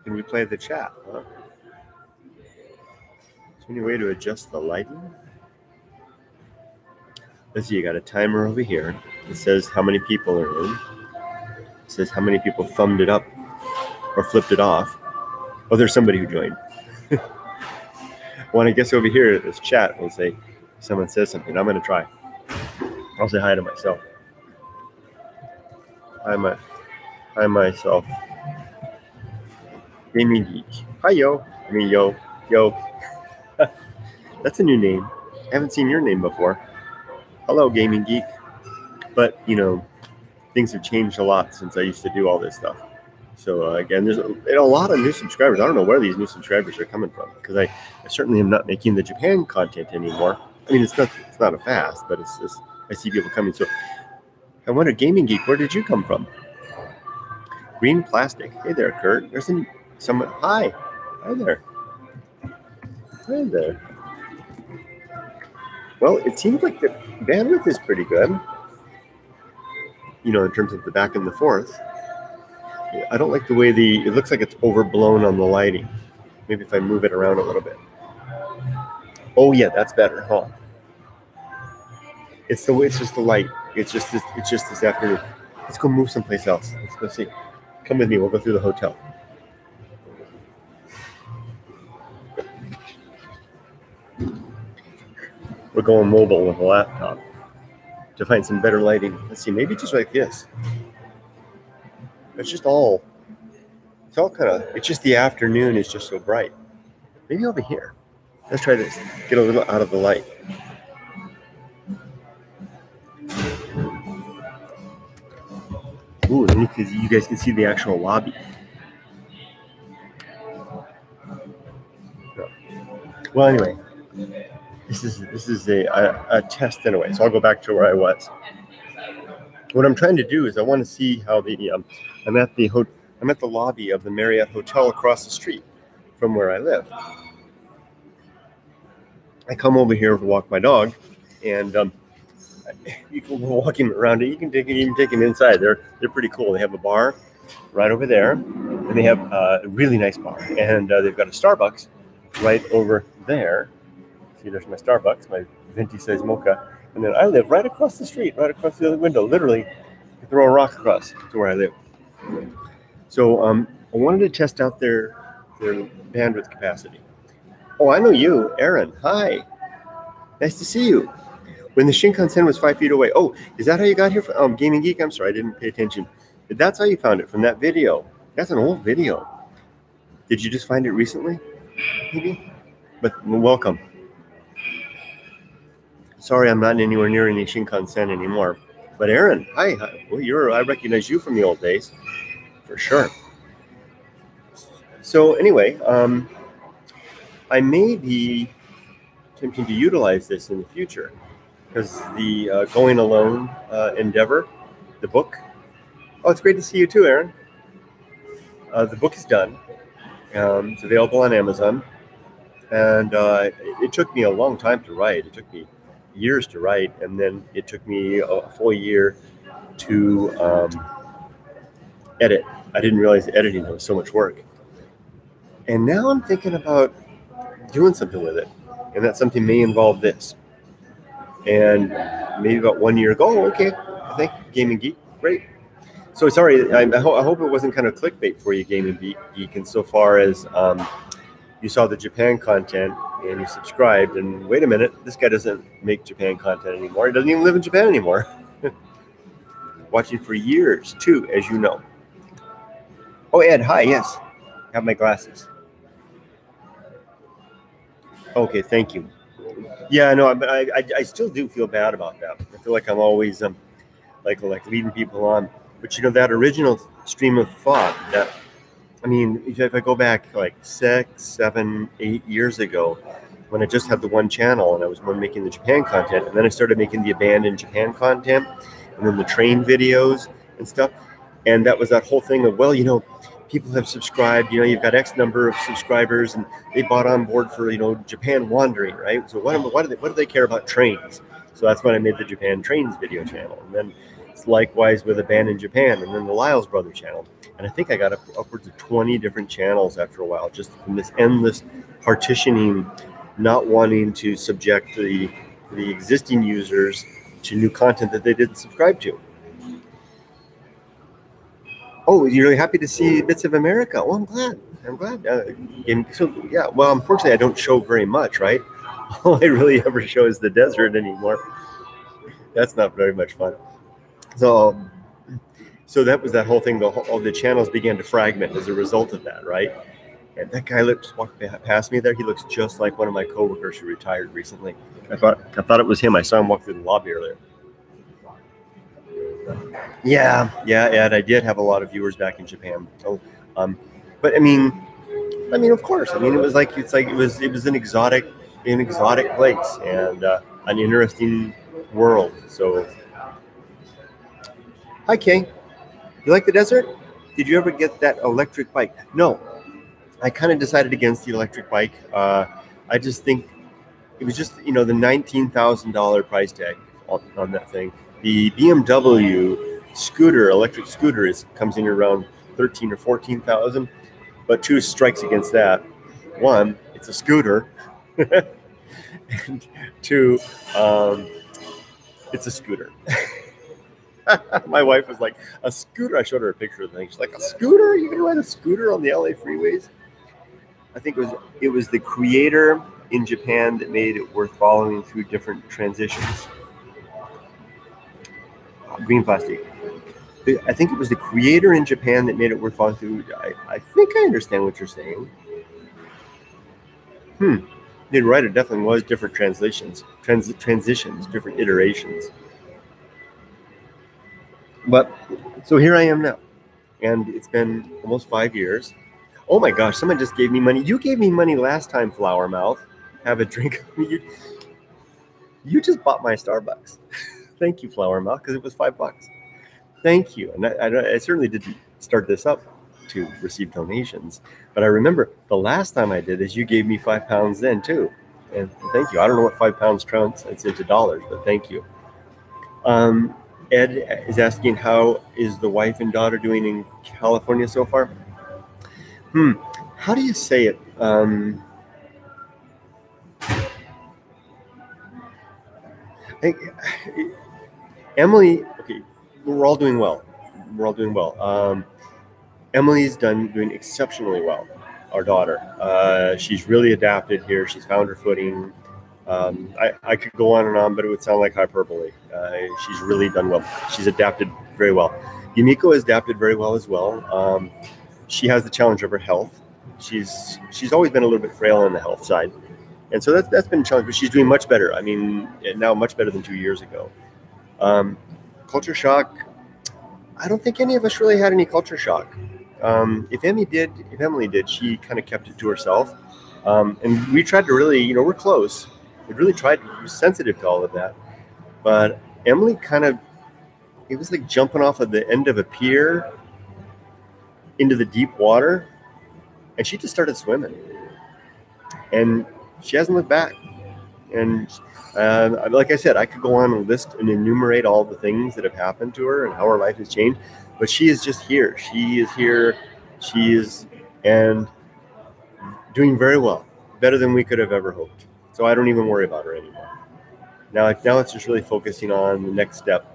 can replay the chat, huh? Is there any way to adjust the lighting? Let's see, you got a timer over here. It says how many people are in. It says how many people thumbed it up or flipped it off. Oh, there's somebody who joined. Well, I guess over here, this chat will say, someone says something. I'm going to try. I'll say hi to myself. Hi, myself. Gaming Geek. Hi, yo. I mean, yo. That's a new name. I haven't seen your name before. Hello, Gaming Geek. But, you know, things have changed a lot since I used to do all this stuff. So, again, there's a lot of new subscribers. I don't know where these new subscribers are coming from, because I certainly am not making the Japan content anymore. I mean, it's not a fast, but it's just, I see people coming. So I wonder, Gaming Geek, where did you come from? Green Plastic. Hey there, Kurt. There's someone. Hi there. Hi there. Well, it seems like the bandwidth is pretty good, you know, in terms of the back and the forth. I don't like the way it looks like it's overblown on the lighting. Maybe if I move it around a little bit. Oh yeah, that's better, huh? It's just the light. It's just this afternoon. Let's go move someplace else. Let's go see. Come with me, we'll go through the hotel. We're going mobile with a laptop to find some better lighting. Let's see, maybe just like this. It's all kind of, it's just the afternoon is just so bright. Maybe over here. Let's try this. Get a little out of the light. Ooh, you guys can see the actual lobby. Well, anyway, this is a test in a way. So I'll go back to where I was. What I'm trying to do is I want to see how I'm at the lobby of the Marriott hotel across the street from where I live. I come over here to walk my dog, and you can walk him around it. You can even take him inside. They're pretty cool. They have a bar right over there, and they have a really nice bar, and they've got a Starbucks right over there. See, there's my Starbucks, my venti size mocha. And then I live right across the street, right across the other window. Literally, you throw a rock across to where I live. So I wanted to test out their bandwidth capacity. Oh, I know you, Aaron. Hi. Nice to see you. When the Shinkansen was 5 feet away. Oh, is that how you got here? Gaming Geek? I'm sorry, I didn't pay attention. But that's how you found it, from that video. That's an old video. Did you just find it recently? Maybe? But welcome. Sorry, I'm not anywhere near any Shinkansen anymore. But Aaron, hi. Well, I recognize you from the old days, for sure. So anyway, I may be attempting to utilize this in the future, because the Going Alone endeavor, the book. Oh, it's great to see you too, Aaron. The book is done. It's available on Amazon, and it took me a long time to write. It took me years to write, and then it took me a full year to edit. I didn't realize editing was so much work. And now I'm thinking about doing something with it, and that something may involve this. And maybe about 1 year ago, okay, I think Gaming Geek, great. So sorry, I hope it wasn't kind of clickbait for you, Gaming Geek, insofar as you saw the Japan content and you subscribed, and wait a minute, this guy doesn't make Japan content anymore. He doesn't even live in Japan anymore. Watching for years, too, as you know. Oh, Ed, hi, yes. I have my glasses. Okay, thank you. Yeah, no, but I still do feel bad about that. I feel like I'm always like leading people on. But you know, that original stream of thought, that, I mean, if I go back like 6, 7, 8 years ago, when I just had the one channel and I was making the Japan content, and then I started making the abandoned Japan content, and then the train videos and stuff. And that was that whole thing of, well, you know, people have subscribed, you know, you've got X number of subscribers, and they bought on board for, you know, Japan wandering, right? So what do they care about trains? So that's when I made the Japan trains video channel. And then Likewise with a band in Japan, and then the Lyles Brother channel. And I think I got upwards of 20 different channels after a while, just from this endless partitioning, not wanting to subject the existing users to new content that they didn't subscribe to. Oh, you're really happy to see Bits of America. Well, I'm glad. So, yeah, well, unfortunately, I don't show very much, right? All I really ever show is the desert anymore. That's not very much fun. So that was that whole thing. All the channels began to fragment as a result of that, right? And that guy just walked past me there. He looks just like one of my coworkers who retired recently. I thought it was him. I saw him walk through the lobby earlier. Yeah, Ed. I did have a lot of viewers back in Japan. So, but I mean, of course. I mean, it was an exotic place and an interesting world. So, hi, Kay. You like the desert? Did you ever get that electric bike? No, I kind of decided against the electric bike. I just think it was just, the $19,000 price tag on that thing. The BMW scooter, electric scooter, comes in around 13 or 14,000. But two strikes against that. One, it's a scooter, and two, it's a scooter. My wife was like, a scooter? I showed her a picture of the thing. She's like, a scooter? You can ride a scooter on the LA freeways? I think it was the creator in Japan that made it worth following through different transitions. Green plastic. I think it was the creator in Japan that made it worth following through. I think I understand what you're saying. You're right. It definitely was different transitions, different iterations. But so here I am now, and it's been almost 5 years. Oh my gosh! Someone just gave me money. You gave me money last time, Flower Mouth. Have a drink. You just bought my Starbucks. Thank you, Flower Mouth, because it was $5. Thank you. And I certainly didn't start this up to receive donations, but I remember the last time I did this, you gave me £5 then too. And thank you. I don't know what £5 translates into dollars, but thank you. Ed is asking, how is the wife and daughter doing in California so far? How do you say it? Emily, okay, we're all doing well. Emily's doing exceptionally well, our daughter. She's really adapted here. She's found her footing. I could go on and on, but it would sound like hyperbole. She's really done well. She's adapted very well. Yumiko has adapted very well as well. She has the challenge of her health. She's always been a little bit frail on the health side. And so that's been a challenge, but she's doing much better. I mean, now much better than 2 years ago. Culture shock, I don't think any of us really had any culture shock. If Emily did, she kind of kept it to herself. And we tried to really, we're close. We really tried to be sensitive to all of that. But Emily it was like jumping off of the end of a pier into the deep water. And she just started swimming. And she hasn't looked back. And like I said, I could go on and list and enumerate all the things that have happened to her and how her life has changed. But she is just here. She is here. She is and doing very well, better than we could have ever hoped. So I don't even worry about her anymore. Now it's just really focusing on the next step.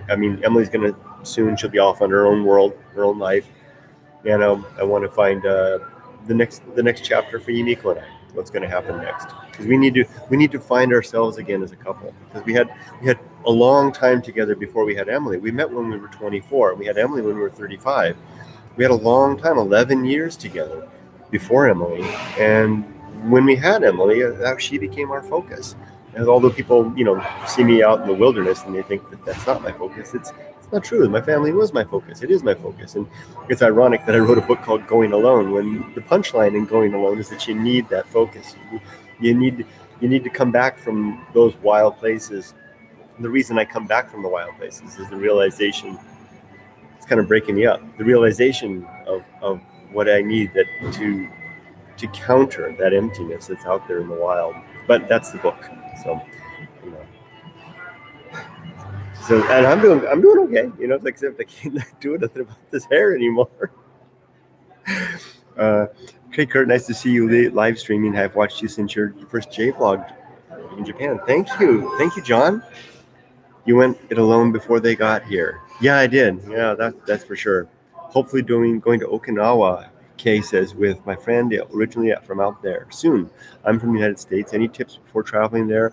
Emily's going to soon. She'll be off on her own world, her own life, and I want to find the next chapter for Yumiko and I. What's going to happen next? Because we need to find ourselves again as a couple. Because we had a long time together before we had Emily. We met when we were 24. We had Emily when we were 35. We had a long time, 11 years together before Emily. And when we had Emily, she became our focus. And although people, see me out in the wilderness and they think that that's not my focus, it's not true. My family was my focus. It is my focus. And it's ironic that I wrote a book called Going Alone, when the punchline in Going Alone is that you need that focus. You need to come back from those wild places. And the reason I come back from the wild places is the realization, it's kind of breaking me up, the realization of what I need to counter that emptiness that's out there in the wild. But that's the book. So, So, and I'm doing okay. You know, like except I can't do nothing about this hair anymore. Okay, Kurt, nice to see you live streaming. I've watched you since your first J vlog in Japan. Thank you, John. You went it alone before they got here. Yeah, I did. Yeah, that's for sure. Hopefully, going to Okinawa. Kay says with my friend originally from out there soon. I'm from the United States. Any tips before traveling there?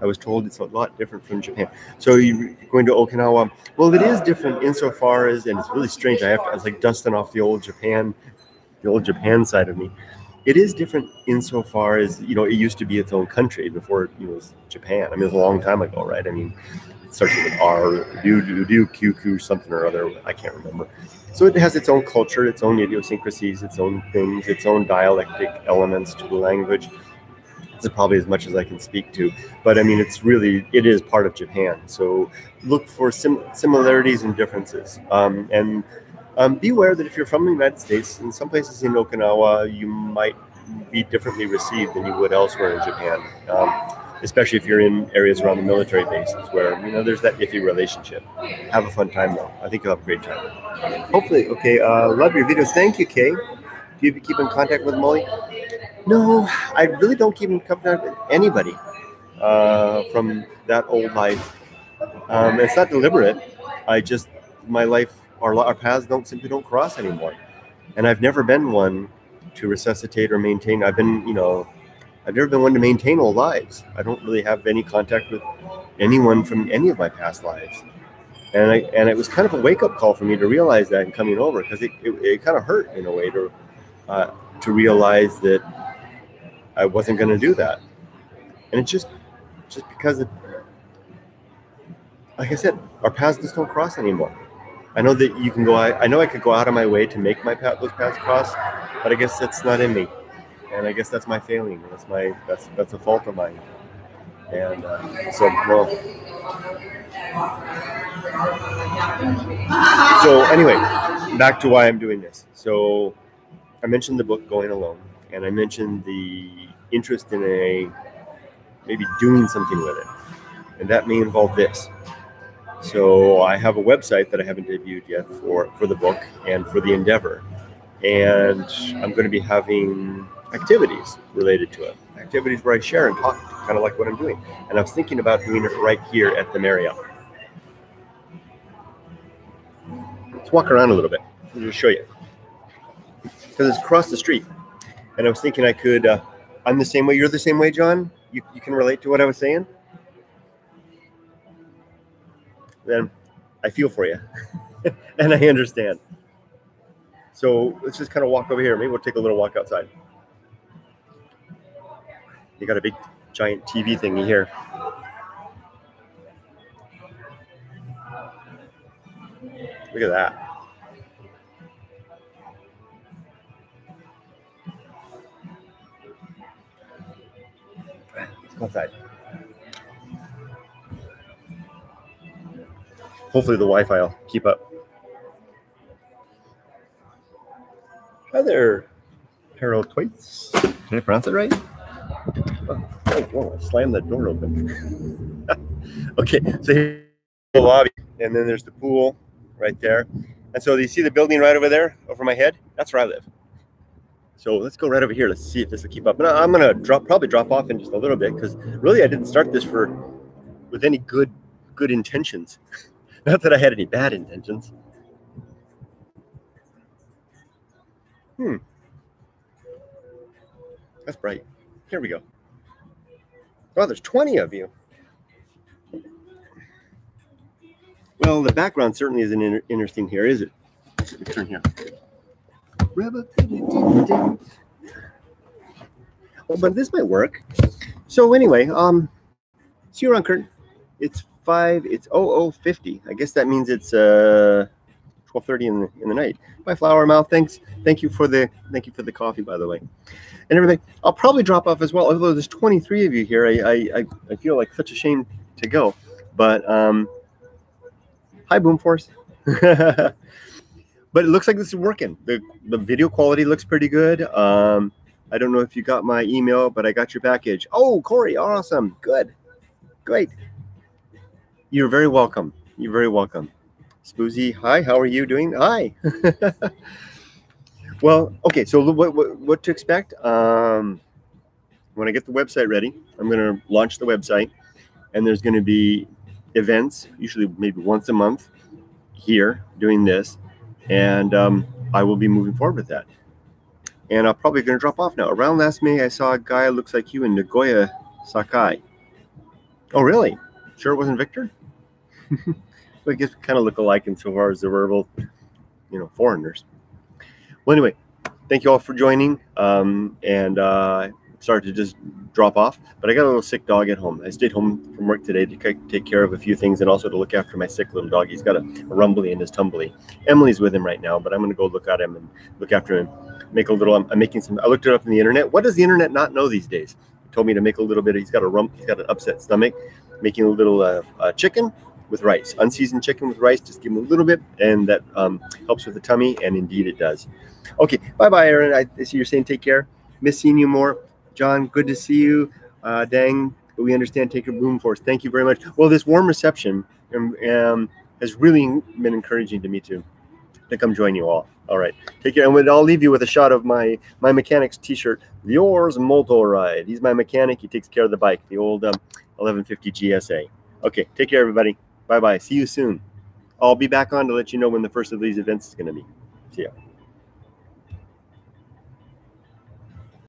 I was told it's a lot different from Japan. So you're going to Okinawa. Well, it is different insofar as, and it's really strange. I was like dusting off the old Japan side of me. It is different insofar as, you know, it used to be its own country before it was Japan. I mean, it was a long time ago, right? I mean, it starts with R, QQ, something or other. I can't remember. So it has its own culture, its own idiosyncrasies, its own things, its own dialectic elements to the language. It's probably as much as I can speak to, but I mean, it is part of Japan. So look for similarities and differences, and be aware that if you're from the United States, in some places in Okinawa, you might be differently received than you would elsewhere in Japan, especially if you're in areas around the military bases where, you know, there's that iffy relationship. Have a fun time though. I think you'll have a great time. Hopefully, okay. Love your videos. Thank you, Kay. Do you keep in contact with Molly? No, I really don't keep in contact with anybody from that old life. It's not deliberate. My life, our paths simply don't cross anymore. And I've never been one to resuscitate or maintain. I've never been one to maintain old lives. I don't really have any contact with anyone from any of my past lives. And it was kind of a wake-up call for me to realize that in coming over, because it kind of hurt in a way to realize that I wasn't going to do that. And it's just because, like I said, our paths just don't cross anymore. I know that you can go. I know I could go out of my way to make those paths cross, but I guess that's not in me, and I guess that's my failing. That's a fault of mine. And so anyway, back to why I'm doing this. So I mentioned the book Going Alone, and I mentioned the interest in maybe doing something with it, and that may involve this. So I have a website that I haven't debuted yet for the book and for the endeavor, and I'm going to be having activities related to it, activities where I share and talk, kind of like what I'm doing. And I was thinking about doing it right here at the Marriott. Let's walk around a little bit. I'll just show you, because it's across the street. And I was thinking I could, I'm the same way, you're the same way, John? You can relate to what I was saying? Then I feel for you. And I understand. So let's just kind of walk over here. Maybe we'll take a little walk outside. You got a big, giant TV thingy here. Look at that. Let's go outside. Hopefully the Wi-Fi will keep up. Hi there, Harold Twaits. Did I pronounce it right? Oh, I slammed that door open. Okay, so here's the lobby, and then there's the pool right there. And so you see the building right over there, over my head? That's where I live. So let's go right over here. Let's see if this will keep up. And I'm going to probably drop off in just a little bit, because really I didn't start this with any good intentions. Not that I had any bad intentions. That's bright. Here we go. Oh, there's 20 of you. Well, the background certainly isn't interesting here, is it? Let me turn here. Oh, but this might work. So anyway, see you around, Kurt. It's 00:50. I guess that means it's 12:30 in the night. Bye, Flower Mouth. Thank you for the coffee, by the way. And everything. I'll probably drop off as well. Although there's 23 of you here, I feel like such a shame to go. But hi, Boomforce. But it looks like this is working. The video quality looks pretty good. I don't know if you got my email, but I got your package. Oh, Corey, awesome. Good. Great. You're very welcome. You're very welcome. Spoozy, hi, how are you doing? Hi. Well, okay, so what to expect? When I get the website ready, I'm going to launch the website, and there's going to be events, usually maybe once a month here doing this, and I will be moving forward with that. And I'm probably going to drop off now. Around last May, I saw a guy looks like you in Nagoya, Sakai. Oh, really? Sure it wasn't Victor? I guess we kind of look alike insofar as we're both, foreigners. Well, anyway, thank you all for joining. Sorry to just drop off, but I got a little sick dog at home. I stayed home from work today to take care of a few things and also to look after my sick little dog. He's got a rumbly in his tumbly. Emily's with him right now, but I'm going to go look at him and look after him. Make a little. I'm making some. I looked it up on the internet. What does the internet not know these days? It told me to make a little bit. He's got an upset stomach. Making a little chicken with rice, unseasoned chicken with rice. Just give him a little bit, and that helps with the tummy. And indeed, it does. Okay, bye, Aaron. I see you're saying take care. Miss seeing you more. John, good to see you. Dang, but we understand. Take a boom for us. Thank you very much. Well, this warm reception has really been encouraging to me to come join you all. All right, take care. And I'll leave you with a shot of my mechanic's T-shirt. Yours Moto Ride. He's my mechanic. He takes care of the bike, the old 1150 GSA. Okay, take care, everybody. Bye-bye. See you soon. I'll be back on to let you know when the first of these events is going to be. See ya.